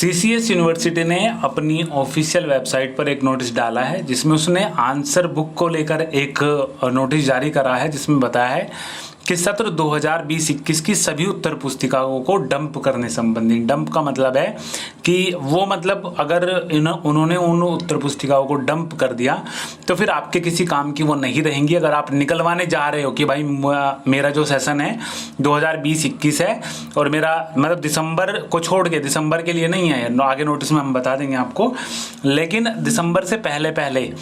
CCS university ने अपनी official website पर एक नोटिस डाला है जिसमें उसने आंसर बुक को लेकर एक नोटिस जारी करा है जिसमें बताया है कि सत्र 2020-21 की सभी उत्तर पुस्तिकाओं को डंप करने संबंधी। डंप का मतलब है कि वो मतलब अगर उन्होंने उन उत्तर पुस्तिकाओं को डंप कर दिया तो फिर आपके किसी काम की वो नहीं रहेंगी। अगर आप निकलवाने जा रहे हो कि भाई मेरा जो सेशन है 2020-21 है और मेरा मतलब दिसंबर को छोड़ के, दिसंबर के लिए नहीं है, आगे नोटिस में हम बता देंगे आपको, लेकिन दिसंबर से पहले पहले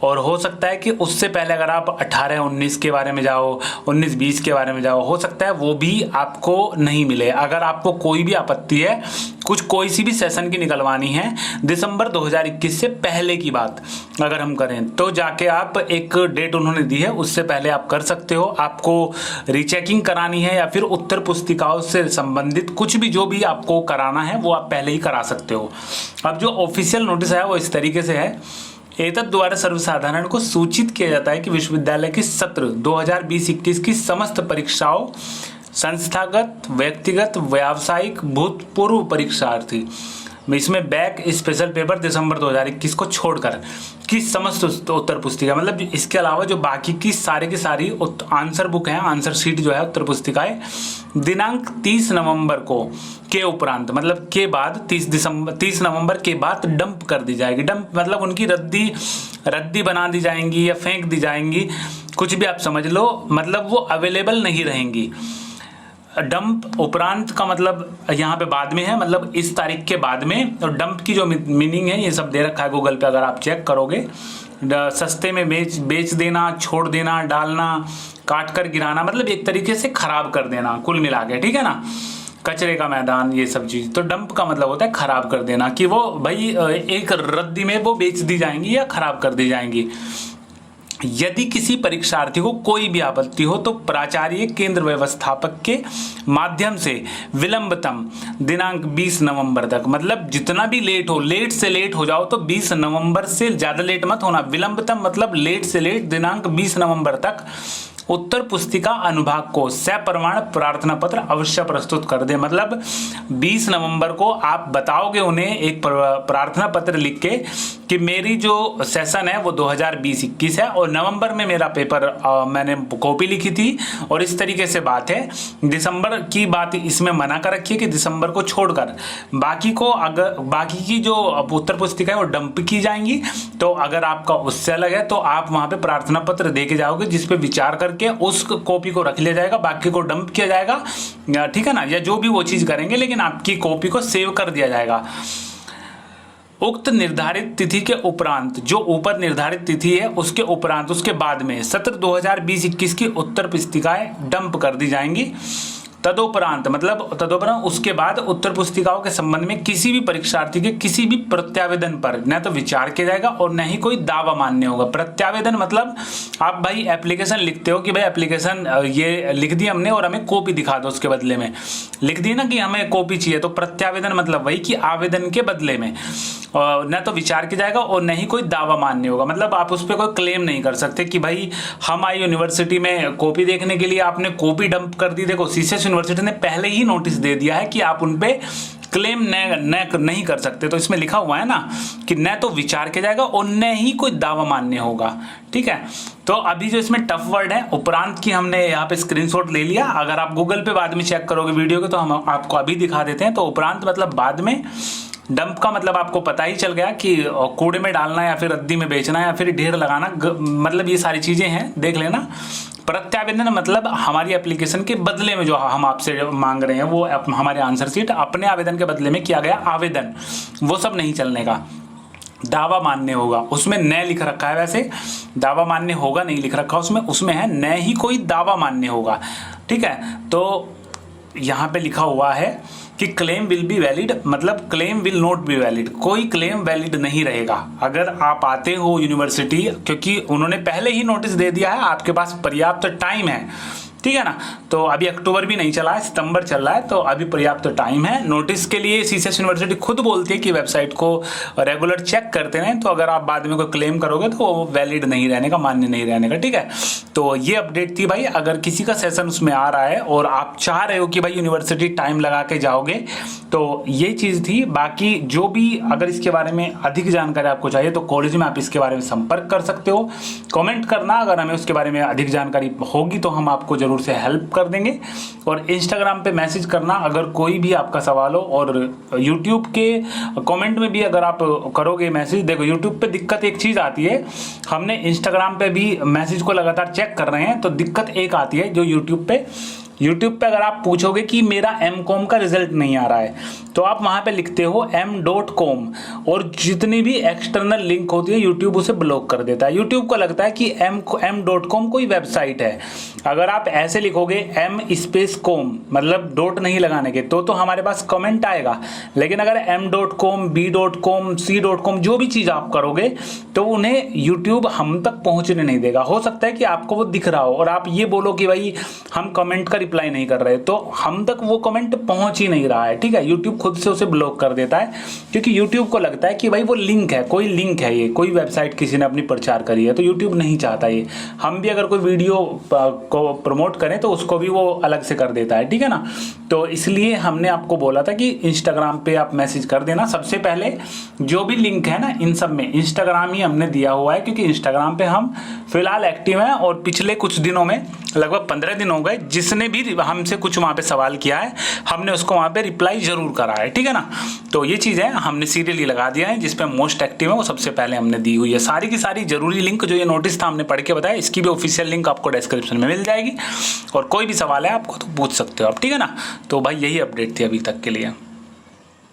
और हो सकता है कि उससे पहले अगर आप 18-19 के बारे में जाओ, 19-20 के बारे में जाओ, हो सकता है वो भी आपको नहीं मिले। अगर आपको कोई भी आपत्ति है, कोई सी भी सेशन की निकलवानी है दिसंबर 2021 से पहले की बात अगर हम करें तो जाके आप एक डेट उन्होंने दी है उससे पहले आप कर सकते हो। आपको रीचेकिंग करानी है या फिर उत्तर पुस्तिकाओं से संबंधित कुछ भी जो भी आपको कराना है वो आप पहले ही करा सकते हो। अब जो ऑफिशियल नोटिस है वो इस तरीके से है, एतद द्वारा सर्वसाधारण को सूचित किया जाता है कि विश्वविद्यालय की सत्र 2020-21 की समस्त परीक्षाओं संस्थागत, व्यक्तिगत, व्यावसायिक, भूतपूर्व परीक्षार्थी इसमें बैक स्पेशल पेपर दिसंबर 2021 को छोड़कर की समस्त उत्तर पुस्तिका, मतलब इसके अलावा जो बाकी की सारी आंसर बुक है, आंसर शीट जो है उत्तर पुस्तिकाएं दिनांक 30 नवंबर को के उपरांत मतलब के बाद 30 नवंबर के बाद डंप कर दी जाएगी। डंप मतलब उनकी रद्दी बना दी जाएंगी या फेंक दी जाएंगी, कुछ भी आप समझ लो, मतलब वो अवेलेबल नहीं रहेंगी। डंप उपरांत का मतलब यहाँ पे बाद में है, मतलब इस तारीख के बाद में। और डंप की जो मीनिंग है ये सब दे रखा है गूगल पे, अगर आप चेक करोगे। सस्ते में बेच देना, छोड़ देना, डालना, काट कर गिराना, मतलब एक तरीके से खराब कर देना कुल मिला के, ठीक है ना, कचरे का मैदान, ये सब चीज। तो डंप का मतलब होता है खराब कर देना, कि वो भाई एक रद्दी में वो बेच दी जाएंगी या खराब कर दी जाएंगी। यदि किसी परीक्षार्थी को कोई भी आपत्ति हो तो प्राचार्य केंद्र व्यवस्थापक के माध्यम से विलंबतम दिनांक 20 नवंबर तक, मतलब जितना भी लेट हो, लेट से लेट हो जाओ तो 20 नवंबर से ज्यादा लेट मत होना। विलंबतम मतलब लेट से लेट दिनांक 20 नवंबर तक उत्तर पुस्तिका अनुभाग को सप्रमाण प्रार्थना पत्र अवश्य प्रस्तुत कर दे। मतलब 20 नवंबर को आप बताओगे उन्हें एक प्रार्थना पत्र लिख के कि मेरी जो सेशन है वो 2020-21 है और नवंबर में मेरा पेपर मैंने कॉपी लिखी थी और इस तरीके से बात है। दिसंबर की बात इसमें मना कर रखी है कि दिसंबर को छोड़कर बाकी को, अगर बाकी की जो उत्तर पुस्तिका है वो डंप की जाएंगी, तो अगर आपका उससे अलग है तो आप वहां पे प्रार्थना पत्र दे के जाओगे जिसपे विचार करके उस कॉपी को रख लिया जाएगा, बाकी को डंप किया जाएगा, ठीक है ना, या जो भी वो चीज करेंगे, लेकिन आपकी कॉपी को सेव कर दिया जाएगा। उक्त निर्धारित तिथि के उपरांत, जो ऊपर निर्धारित तिथि है उसके उपरांत, उसके बाद में सत्र 2020-21 की उत्तर पुस्तिकाएं डंप कर दी जाएंगी। तदोपरांत मतलब उसके बाद उत्तर पुस्तिकाओं के संबंध में किसी भी परीक्षार्थी के किसी भी प्रत्यावेदन पर न तो विचार किया जाएगा और न ही कोई दावा मान्य होगा। प्रत्यावेदन मतलब आप भाई एप्लीकेशन लिखते हो कि भाई एप्लीकेशन ये लिख दी हमने और हमें कॉपी दिखा दो, उसके बदले में लिख दी ना कि हमें कॉपी चाहिए, तो प्रत्यावेदन मतलब वही कि आवेदन के बदले में न तो विचार किया जाएगा और न ही कोई दावा मान्य होगा। मतलब आप उस पर कोई क्लेम नहीं कर सकते कि भाई हम आई यूनिवर्सिटी में कॉपी देखने के लिए, आपने कॉपी डंप कर दी। देखो सीसीएस यूनिवर्सिटी ने पहले ही नोटिस दे दिया है कि आप उन पे क्लेम नहीं कर सकते। तो इसमें लिखा हुआ है ना कि न तो विचार किया जाएगा और न ही कोई दावा मान्य होगा, ठीक है। तो अभी जो इसमें टफ वर्ड है उपरांत की, हमने यहाँ पे स्क्रीनशॉट ले लिया। अगर आप गूगल पे बाद में चेक करोगे वीडियो के तो हम आपको अभी दिखा देते हैं। तो उपरांत मतलब बाद में, डंप का मतलब आपको पता ही चल गया कि कूड़े में डालना या फिर रद्दी में बेचना या फिर ढेर लगाना, मतलब ये सारी चीजें हैं, देख लेना। प्रत्यावेदन मतलब हमारी एप्लीकेशन के बदले में जो हम आपसे मांग रहे हैं वो हमारे आंसर शीट, अपने आवेदन के बदले में किया गया आवेदन, वो सब नहीं चलने का। दावा मान्य होगा, उसमें न लिख रखा है, वैसे दावा मान्य होगा नहीं लिख रखा उसमें है न ही कोई दावा मान्य होगा, ठीक है। तो यहाँ पे लिखा हुआ है कि क्लेम विल बी वैलिड, मतलब claim will not be valid, कोई क्लेम वैलिड नहीं रहेगा अगर आप आते हो यूनिवर्सिटी, क्योंकि उन्होंने पहले ही नोटिस दे दिया है, आपके पास पर्याप्त टाइम है, ठीक है ना। तो अभी अक्टूबर भी नहीं चला है, सितंबर चल रहा है, तो अभी पर्याप्त टाइम है। नोटिस के लिए सीसीएस यूनिवर्सिटी खुद बोलती है कि वेबसाइट को रेगुलर चेक करते रहें, तो अगर आप बाद में कोई क्लेम करोगे तो वो वैलिड नहीं रहने का, मान्य नहीं रहने का, ठीक है। तो ये अपडेट थी भाई। अगर किसी का सेशन उसमें आ रहा है और आप चाह रहे हो कि भाई यूनिवर्सिटी टाइम लगा के जाओगे तो ये चीज़ थी। बाकी जो भी अगर इसके बारे में अधिक जानकारी आपको चाहिए तो कॉलेज में आप इसके बारे में संपर्क कर सकते हो, कमेंट करना, अगर हमें उसके बारे में अधिक जानकारी होगी तो हम आपको ज़रूर से हेल्प कर देंगे। और इंस्टाग्राम पे मैसेज करना अगर कोई भी आपका सवाल हो, और यूट्यूब के कमेंट में भी अगर आप करोगे मैसेज। देखो यूट्यूब पे दिक्कत एक चीज़ आती है, हमने इंस्टाग्राम पे भी मैसेज को लगातार चेक कर रहे हैं तो दिक्कत एक आती है जो यूट्यूब पे अगर आप पूछोगे कि मेरा M.Com का रिजल्ट नहीं आ रहा है तो आप वहाँ पे लिखते हो m.com, और जितनी भी एक्सटर्नल लिंक होती है यूट्यूब उसे ब्लॉक कर देता है। यूट्यूब को लगता है कि m.com कोई वेबसाइट है। अगर आप ऐसे लिखोगे m.com मतलब डॉट नहीं लगाने के तो हमारे पास कमेंट आएगा, लेकिन अगर m.com, b.com, c.com जो भी चीज़ आप करोगे तो उन्हें यूट्यूब हम तक पहुँचने नहीं देगा। हो सकता है कि आपको वो दिख रहा हो और आप ये बोलो कि भाई हम कमेंट का रिप्लाई नहीं कर रहे, तो हम तक वो कमेंट पहुंच ही नहीं रहा है, ठीक है। यूट्यूब खुद से उसे ब्लॉक कर देता है, क्योंकि यूट्यूब को लगता है कि भाई वो लिंक है, कोई लिंक है, ये कोई वेबसाइट किसी ने अपनी प्रचार करी है, तो यूट्यूब नहीं चाहता ये। हम भी अगर कोई वीडियो को प्रमोट करें तो उसको भी वो अलग से कर देता है, ठीक है ना। तो इसलिए हमने आपको बोला था कि इंस्टाग्राम पे आप मैसेज कर देना। सबसे पहले जो भी लिंक है ना इन सब में इंस्टाग्राम ही हमने दिया हुआ है, क्योंकि इंस्टाग्राम पे हम फिलहाल एक्टिव हैं और पिछले कुछ दिनों में लगभग 15 दिन हो गए जिसने भी हमसे कुछ वहाँ पे सवाल किया है हमने उसको वहाँ पे रिप्लाई जरूर करा है, ठीक है ना। तो ये चीज़ है हमने सीरियली लगा दिया है, जिस पे मोस्ट एक्टिव है वो सबसे पहले हमने दी हुई है। सारी की सारी जरूरी लिंक जो ये नोटिस था हमने पढ़ के बताया, इसकी भी ऑफिशियल लिंक आपको डिस्क्रिप्शन में मिल जाएगी, और कोई भी सवाल है आपको तो पूछ सकते हो आप, ठीक है ना। तो भाई यही अपडेट थी अभी तक के लिए।